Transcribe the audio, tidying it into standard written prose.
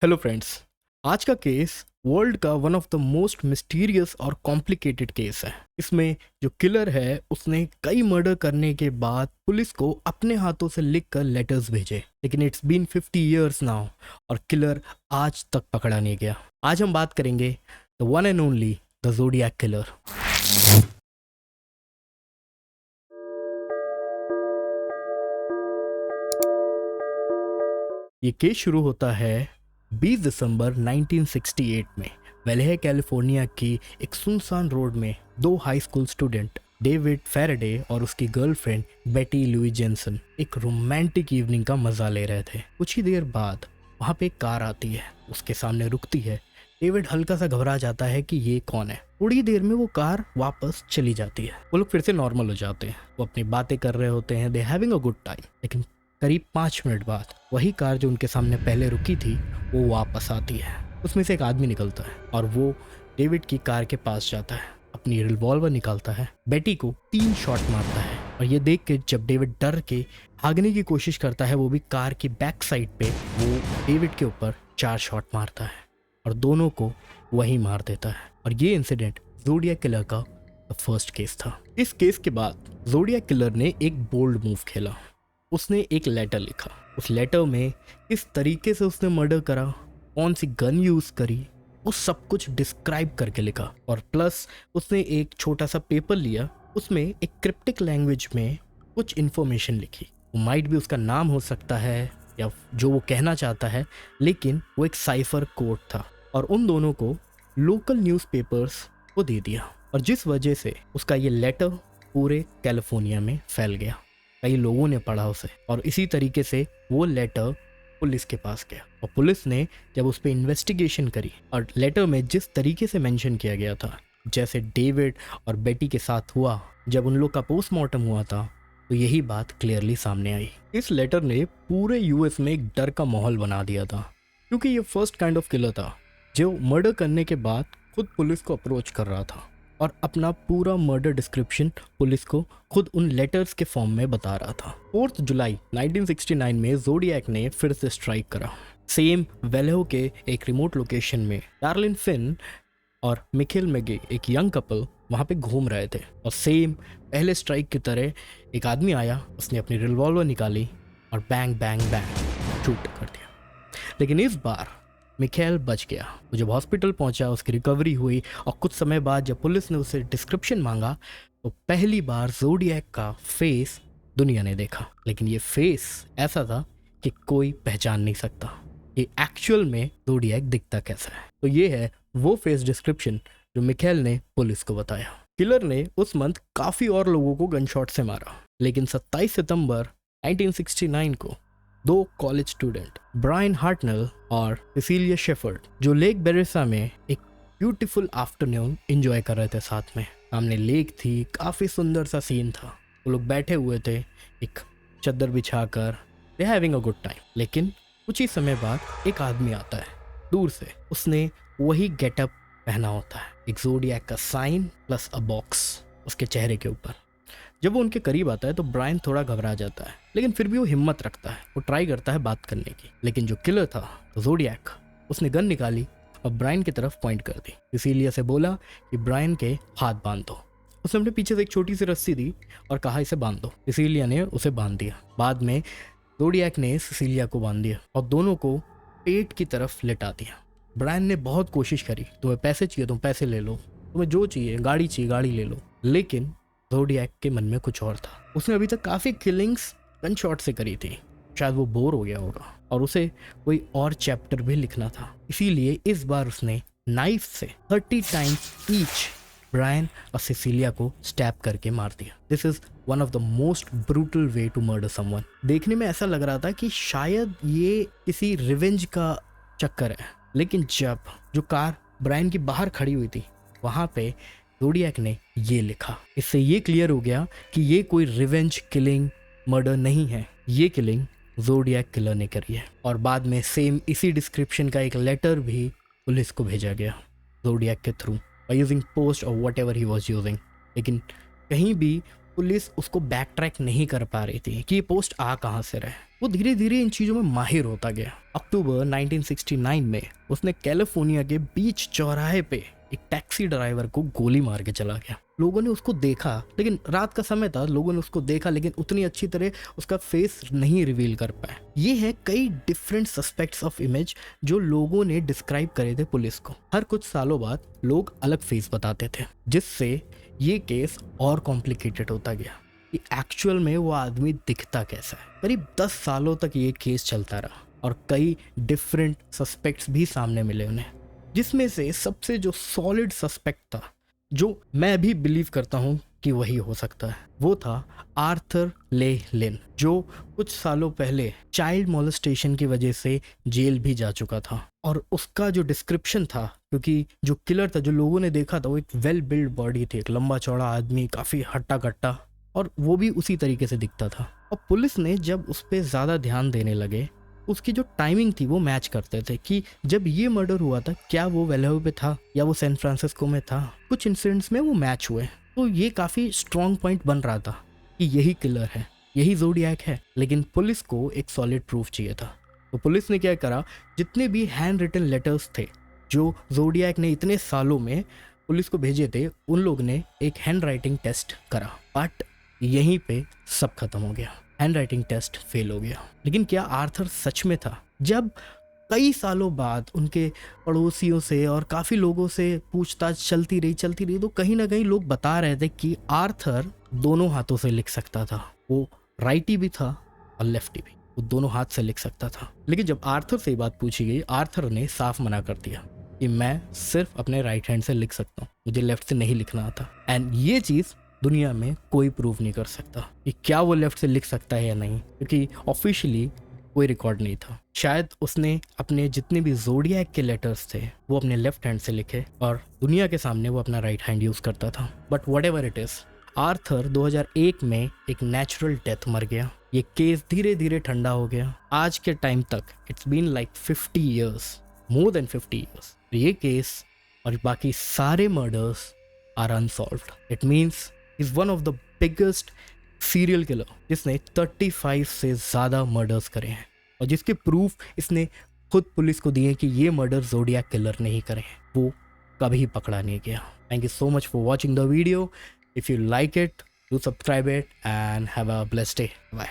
Hello friends. आज का case world का one of the most mysterious और कॉम्प्लिकेटेड केस है। इसमें जो किलर है उसने कई मर्डर करने के बाद पुलिस को अपने हाथों से लिखकर लेटर्स भेजे, लेकिन इट्स बीन 50 इयर्स नाउ और किलर आज तक पकड़ा नहीं गया। आज हम बात करेंगे the one and only the zodiac killer. ये केस शुरू होता है 20 दिसंबर 1968 में वेल्हे कैलिफोर्निया की एक सुनसान रोड में दो high school student David Faraday और उसकी गर्लफ्रेंड बेटी लुई जेनसन एक रोमांटिक इवनिंग का मजा ले रहे थे। कुछ ही देर बाद वहाँ पे एक कार आती है, उसके सामने रुकती है। डेविड हल्का सा घबरा जाता है कि ये कौन है। थोड़ी देर में वो कार वापस चली जाती है। वो लोग फिर से नॉर्मल हो जाते हैं, वो अपनी बातें कर रहे होते हैं, they having a good time. लेकिन करीब 5 मिनट बाद वही कार जो उनके सामने पहले रुकी थी वो वापस आती है। उसमें से एक आदमी निकलता है और वो डेविड की कार के पास जाता है, अपनी रिवॉल्वर निकालता है, बेटी को 3 शॉट मारता है। और ये देख के जब डेविड डर के भागने की कोशिश करता है, वो भी कार की बैक साइड पे, वो डेविड के ऊपर 4 शॉट मारता है और दोनों को वही मार देता है। और ये इंसिडेंट ज़ोडिएक किलर का फर्स्ट केस था। इस केस के बाद ज़ोडिएक किलर ने एक बोल्ड मूव खेला। उसने एक लेटर लिखा। उस लेटर में किस तरीके से उसने मर्डर करा, कौन सी गन यूज करी, वो सब कुछ डिस्क्राइब करके लिखा। और प्लस उसने एक छोटा सा पेपर लिया, उसमें एक क्रिप्टिक लैंग्वेज में कुछ इन्फॉर्मेशन लिखी। वो माइट भी उसका नाम हो सकता है या जो वो कहना चाहता है, लेकिन वो एक साइफर कोड था। और उन दोनों को लोकल न्यूज़पेपर्स को दे दिया और जिस वजह से उसका ये लेटर पूरे कैलिफोर्निया में फैल गया। कई लोगों ने पढ़ा उसे और इसी तरीके से वो लेटर पुलिस के पास गया। और पुलिस ने जब उस पर इन्वेस्टिगेशन करी और लेटर में जिस तरीके से मेंशन किया गया था, जैसे डेविड और बेटी के साथ हुआ जब उन लोग का पोस्टमार्टम हुआ था, तो यही बात क्लियरली सामने आई। इस लेटर ने पूरे यूएस में एक डर का माहौल बना दिया था, क्योंकि ये फर्स्ट काइंड ऑफ किलर था जो मर्डर करने के बाद खुद पुलिस को अप्रोच कर रहा था और अपना पूरा मर्डर डिस्क्रिप्शन पुलिस को खुद उन लेटर्स के फॉर्म में बता रहा था। 4 जुलाई 1969 में ज़ोडिएक ने फिर से स्ट्राइक करा। सेम वेल्हो के एक रिमोट लोकेशन में डार्लिन फिन और मिखेल मैगे, एक यंग कपल, वहाँ पे घूम रहे थे। और सेम पहले स्ट्राइक की तरह एक आदमी आया, उसने अपनी रिवॉल्वर निकाली और बैंग बैंग बैंग शूट कर दिया। लेकिन इस बार मिखेल बच गया। वो जब हॉस्पिटल पहुंचा, उसकी रिकवरी हुई और कुछ समय बाद जब पुलिस ने उसे डिस्क्रिप्शन मांगा, तो पहली बार ज़ोडिएक का फेस दुनिया ने देखा। लेकिन ये फेस ऐसा था कि कोई पहचान नहीं सकता कि एक्चुअल में ज़ोडिएक दिखता कैसा है। तो ये है वो फेस डिस्क्रिप्शन जो मिखेल ने पुलिस को बताया। किलर ने उस मंथ काफ़ी और लोगों को गनशॉट से मारा, लेकिन 27 सितंबर 1969 को 2 कॉलेज स्टूडेंट ब्रायन हार्टनेल और सिसिलिया शेफर्ड, जो लेक बेरेसा में एक ब्यूटीफुल आफ्टरनून एंजॉय कर रहे थे साथ में। सामने लेक थी, काफ़ी सुंदर सा सीन था। वो लोग बैठे हुए थे एक चद्दर बिछाकर, they having a good time. लेकिन कुछ ही समय बाद एक आदमी आता है दूर से। उसने वही गेटअप पहना होता है, एक ज़ोडिएक का साइन प्लस अ बॉक्स उसके चेहरे के ऊपर। जब वो उनके करीब आता है तो ब्रायन थोड़ा घबरा जाता है, लेकिन फिर भी वो हिम्मत रखता है, वो ट्राई करता है बात करने की। लेकिन जो किलर था तो ज़ोडिएक, उसने गन निकाली और ब्रायन की तरफ पॉइंट कर दी। सिसिलिया से बोला कि ब्रायन के हाथ बांध दो। उसने अपने पीछे से एक छोटी सी रस्सी दी और कहा इसे बांध दो। सिसिलिया ने उसे बांध दिया। बाद में ज़ोडिएक ने सिसिलिया को बांध दिया और दोनों को पेट की तरफ लेटा दिया। ब्रायन ने बहुत कोशिश करी, तुम्हें पैसे चाहिए तुम पैसे ले लो, तुम्हें जो चाहिए गाड़ी चाहिए गाड़ी ले लो, लेकिन ज़ोडिएक के मन में कुछ और था। उसने अभी तक काफ़ी किलिंग्स गन शॉट से करी थी, शायद वो बोर हो गया होगा और उसे कोई और चैप्टर भी लिखना था। इसीलिए इस बार उसने नाइफ से 30 टाइम्स ईच ब्रायन और सिसिलिया को स्टैब करके मार दिया। This is one of the most brutal way to murder someone. देखने में ऐसा लग रहा था कि शायद ये किसी रिवेंज का चक्कर है, लेकिन जब जो कार ब्रायन की बाहर खड़ी हुई थी वहाँ पे ज़ोडिएक ने ये लिखा। इससे ये क्लियर हो गया कि ये कोई रिवेंज किलिंग मर्डर नहीं है, ये किलिंग ज़ोडिएक किलर ने करी है। और बाद में सेम इसी डिस्क्रिप्शन का एक लेटर भी पुलिस को भेजा गया ज़ोडिएक के थ्रू, बाय यूजिंग पोस्ट और what ever he was using. लेकिन कहीं भी पुलिस उसको बैक ट्रैक नहीं कर पा रही थी कि ये पोस्ट आ कहाँ से रहे। वो धीरे धीरे इन चीज़ों में माहिर होता गया। अक्टूबर 1969 में उसने कैलिफोर्निया के बीच चौराहे पे एक टैक्सी ड्राइवर को गोली मार के चला गया। लोगों ने उसको देखा, लेकिन रात का समय था, लोगों ने उसको देखा लेकिन उतनी अच्छी तरह उसका फेस नहीं रिवील कर पाए। ये है कई डिफरेंट सस्पेक्ट्स ऑफ इमेज जो लोगों ने डिस्क्राइब करे थे पुलिस को। हर कुछ सालों बाद लोग अलग फेस बताते थे, जिससे ये केस और कॉम्प्लिकेटेड होता गया कि एक्चुअल में वो आदमी दिखता कैसा है। करीब 10 सालों तक ये केस चलता रहा और कई डिफरेंट सस्पेक्ट्स भी सामने मिले उन्हें, जिसमें से सबसे जो सॉलिड सस्पेक्ट था, जो मैं भी बिलीव करता हूँ कि वही हो सकता है, वो था आर्थर ले लिन, जो कुछ सालों पहले चाइल्ड मोलेस्टेशन की वजह से जेल भी जा चुका था। और उसका जो डिस्क्रिप्शन था, क्योंकि जो किलर था जो लोगों ने देखा था वो एक वेल बिल्ड बॉडी थी, एक लंबा चौड़ा आदमी, काफ़ी हट्टा कट्टा, और वो भी उसी तरीके से दिखता था। और पुलिस ने जब उस पर ज़्यादा ध्यान देने लगे, उसकी जो टाइमिंग थी वो मैच करते थे कि जब ये मर्डर हुआ था क्या वो वेल्हो पे था या वो सैन फ्रांसिस्को में था। कुछ इंसिडेंट्स में वो मैच हुए, तो ये काफ़ी स्ट्रॉन्ग पॉइंट बन रहा था कि यही किलर है, यही ज़ोडिएक है। लेकिन पुलिस को एक सॉलिड प्रूफ चाहिए था, तो पुलिस ने क्या करा, जितने भी हैंड रिटन लेटर्स थे जो ज़ोडिएक ने इतने सालों में पुलिस को भेजे थे, उन लोग ने एक हैंड राइटिंग टेस्ट करा, बट यहीं पे सब खत्म हो गया। हैंड राइटिंग टेस्ट फेल हो गया। लेकिन क्या आर्थर सच में था? जब कई सालों बाद उनके पड़ोसियों से और काफ़ी लोगों से पूछताछ चलती रही, तो कहीं ना कहीं लोग बता रहे थे कि आर्थर दोनों हाथों से लिख सकता था। वो राइटी भी था और लेफ्टी भी, वो दोनों हाथ से लिख सकता था। लेकिन जब आर्थर से ये बात पूछी गई, आर्थर ने साफ मना कर दिया कि मैं सिर्फ अपने राइट हैंड से लिख सकता हूँ, मुझे लेफ्ट से नहीं लिखना आता। एंड ये चीज़ दुनिया में कोई प्रूव नहीं कर सकता कि क्या वो लेफ्ट से लिख सकता है या नहीं, क्योंकि ऑफिशियली कोई रिकॉर्ड नहीं था। शायद उसने अपने जितने भी ज़ोडिएक के लेटर्स थे वो अपने लेफ्ट हैंड से लिखे और दुनिया के सामने वो अपना राइट हैंड यूज़ करता था। But whatever it is, Arthur 2001 में एक नेचुरल डेथ मर गया। ये केस धीरे धीरे ठंडा हो गया। आज के टाइम तक it's been like 50 years, more than 50 years. ये केस और बाकी सारे murders are unsolved. It means is one of the biggest serial killer जिसने 35 से ज़्यादा मर्डर्स करे हैं और जिसके प्रूफ इसने खुद पुलिस को दिए कि ये मर्डर ज़ोडिएक किलर नहीं करे हैं, वो कभी पकड़ा नहीं गया। Thank you so much for watching the video. If you like it, do subscribe it and have a blessed day. Bye.